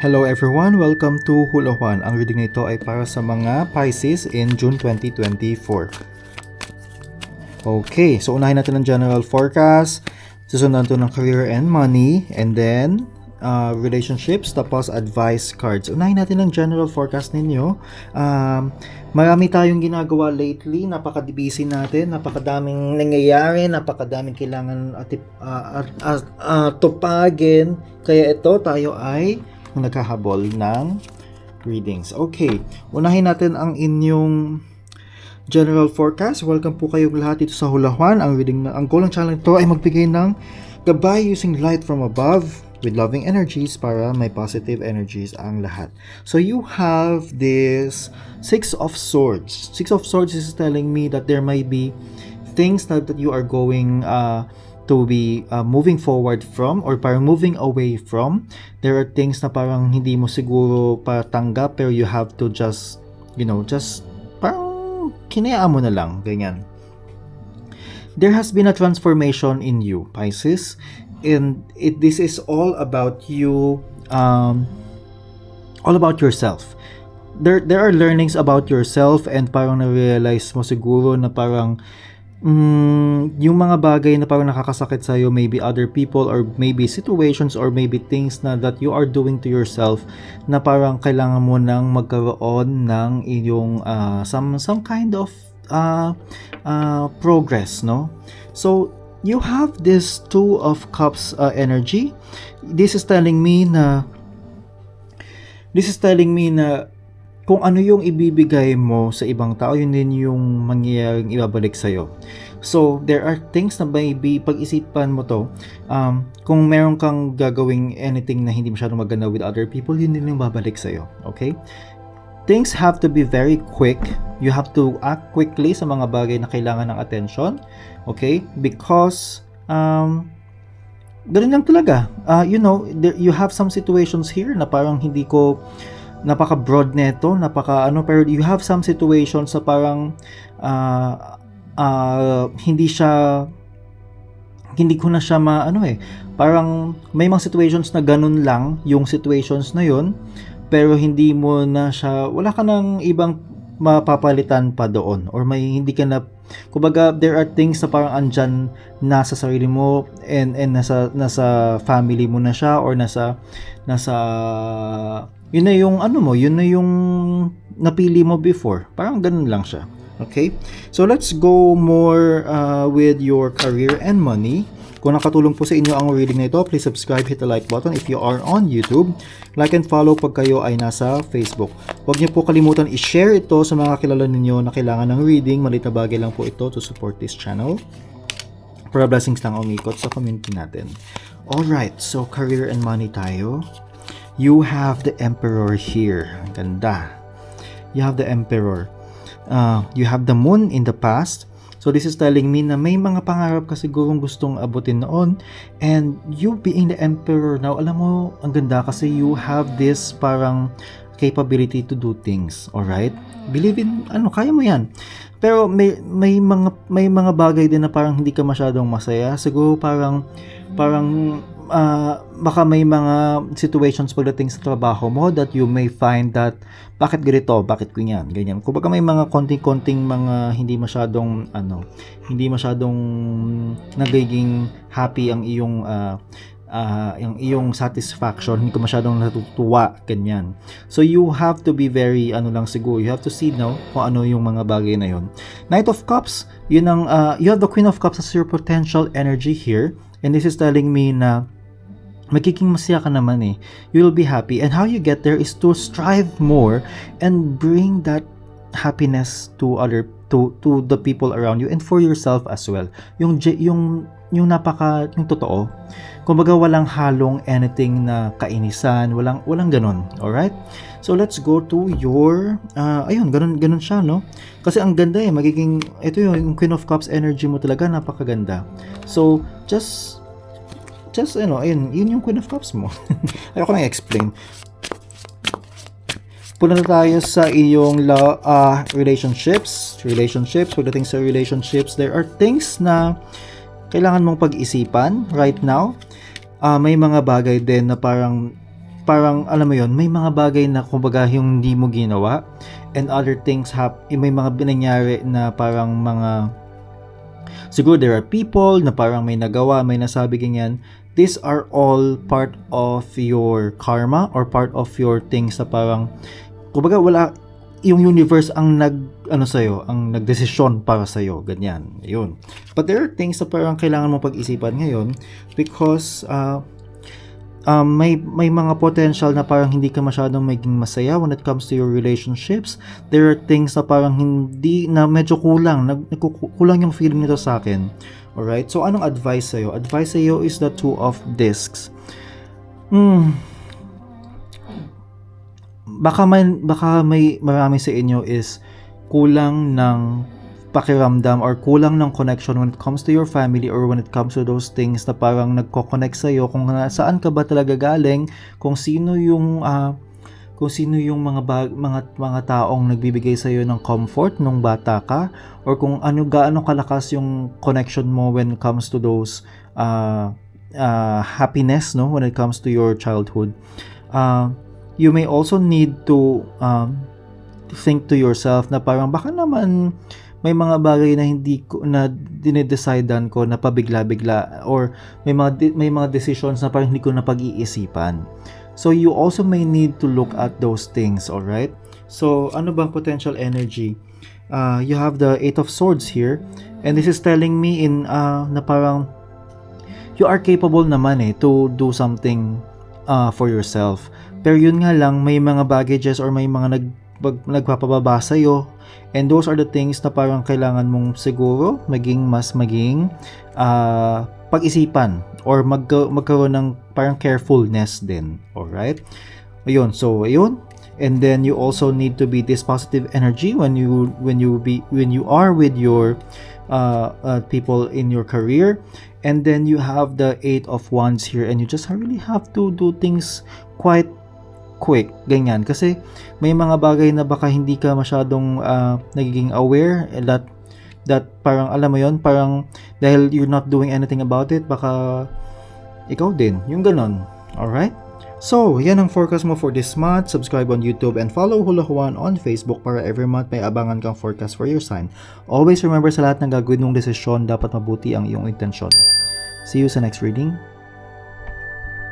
Hello everyone, welcome to Hula Juan. Ang reading na ito ay para sa mga Pisces in June 2024. Okay, so unahin natin ang general forecast. Susundan ito ng career and money, and then relationships, tapos advice cards. Unahin natin ang general forecast ninyo. Marami tayong ginagawa lately, napaka-busy natin, napakadaming nangyayari, napakadaming kailangan tupagin. Kaya ito, tayo ay naghahabol ng readings. Okay, unahin natin ang inyong general forecast. Welcome po kayong lahat dito sa Hula Juan. Ang goal ng channel ito ay magbigay ng gabay using light from above with loving energies para may positive energies ang lahat. So you have this Six of Swords. Six of Swords is telling me that there might be things that you are going to be moving forward from or parang moving away from. There are things na parang hindi mo siguro patanggap pero you have to just parang kinayaan mo na lang, ganyan. There has been a transformation in you, Pisces, and this is all about you, all about yourself. There are learnings about yourself and parang na-realize mo siguro na parang yung mga bagay na parang nakakasakit sa'yo, maybe other people or maybe situations or maybe things na that you are doing to yourself na parang kailangan mo nang magkaroon ng iyong some kind of progress, no? So you have this Two of Cups energy. This is telling me na kung ano yung ibibigay mo sa ibang tao, yun din yung mangyayaring ibabalik sa'yo. So, there are things na maybe pag-isipan mo to, kung meron kang gagawing anything na hindi masyadong maganda with other people, yun din yung babalik sa'yo. Okay? Things have to be very quick. You have to act quickly sa mga bagay na kailangan ng attention. Okay? Because, ganun lang talaga. You have some situations here na parang hindi ko napaka-broad neto, pero you have some situations sa parang hindi ko na siya parang may mga situations na ganun lang yung situations na yun, pero hindi mo na siya, wala ka ng ibang mapapalitan pa doon, or may hindi ka na, kumbaga there are things na parang andyan nasa sarili mo and nasa family mo na siya, or nasa yun na yung yun na yung napili mo before. Parang ganun lang siya. Okay? So let's go more with your career and money. Kung nakatulong po sa inyo ang reading na ito, please subscribe, hit the like button if you are on YouTube. Like and follow pag kayo ay nasa Facebook. Huwag niyo po kalimutan i-share ito sa mga kilala ninyo na kailangan ng reading. Maliit na bagay lang po ito to support this channel. Para blessings lang umikot sa community natin. Alright, so career and money tayo. You have the Emperor here. Ang ganda. You have the Emperor. You have the Moon in the past. So this is telling me na may mga pangarap ka sigurong gustong abutin noon. And you being the Emperor now, alam mo, ang ganda kasi you have this parang capability to do things. Alright? Believe in, kaya mo yan. Pero may mga bagay din na parang hindi ka masyadong masaya. Siguro parang baka may mga situations pagdating sa trabaho mo that you may find that bakit ganito, bakit ganyan. Kung baka may mga konting-konting mga hindi masyadong nagiging happy ang iyong satisfaction, hindi ko masyadong natutuwa, ganyan. So you have to be very siguro, you have to see now kung ano yung mga bagay na yun. Knight of Cups, you have the Queen of Cups as your potential energy here, and this is telling me na magiging masaya ka naman eh. You will be happy, and how you get there is to strive more and bring that happiness to the people around you and for yourself as well. Yung totoo. Kumbaga walang halong anything na kainisan, walang ganun. Alright? So let's go to your ganun siya, no? Kasi ang ganda eh, ito yung Queen of Cups energy mo talaga, napakaganda. So yun yung Queen of Cups mo. Ayoko na i-explain. Punta na tayo sa iyong relationships. Pagdating sa relationships, there are things na kailangan mong pag-isipan right now. May mga bagay din na parang parang alam mo yon, may mga bagay na kumbaga yung hindi mo ginawa, and other things may mga nangyari na parang mga siguro there are people na parang may nagawa, may nasabi ganyan. These are all part of your karma or part of your things na parang kumbaga wala, yung universe ang nagdesisyon para sa iyo, ganyan. Ayun. But there are things na parang kailangan mo pag-isipan ngayon because may mga potential na parang hindi ka masyadong maging masaya when it comes to your relationships. There are things na parang hindi na medyo kulang yung feeling nito sa akin. Alright? So anong advice sa'yo? Advice sa'yo is the Two of Discs. Baka may marami sa inyo is kulang ng pakiramdam or kulang ng connection when it comes to your family or when it comes to those things na parang nagko-connect sa iyo kung saan ka ba talaga galing, kung sino yung mga taong nagbibigay sa iyo ng comfort nung bata ka, or kung gaano kalakas yung connection mo when it comes to those happiness, no, when it comes to your childhood. You may also need to think to yourself na parang baka naman may mga bagay na hindi ko na dinedecidean ko na pabigla-bigla, or may mga decisions na parang hindi ko na pag-iisipan. So you also may need to look at those things, all right? So ano bang potential energy? You have the Eight of Swords here, and this is telling me na parang you are capable naman to do something for yourself. Pero yun nga lang, may mga baggages or may mga nagpapababa sa'yo, and those are the things na parang kailangan mong siguro maging pag-isipan or magkaroon ng parang carefulness din. Alright? Ayun, so ayun. And then you also need to be this positive energy when you are with your people in your career. And then you have the Eight of Wands here, and you just really have to do things quite quick, ganyan. Kasi may mga bagay na baka hindi ka masyadong nagiging aware that parang alam mo yon, parang dahil you're not doing anything about it, baka ikaw din, yung ganon. Alright? So, yan ang forecast mo for this month. Subscribe on YouTube and follow Hula Juan on Facebook para every month may abangan kang forecast for your sign. Always remember, sa lahat ng gagawin mong desisyon, dapat mabuti ang iyong intensyon. See you sa next reading.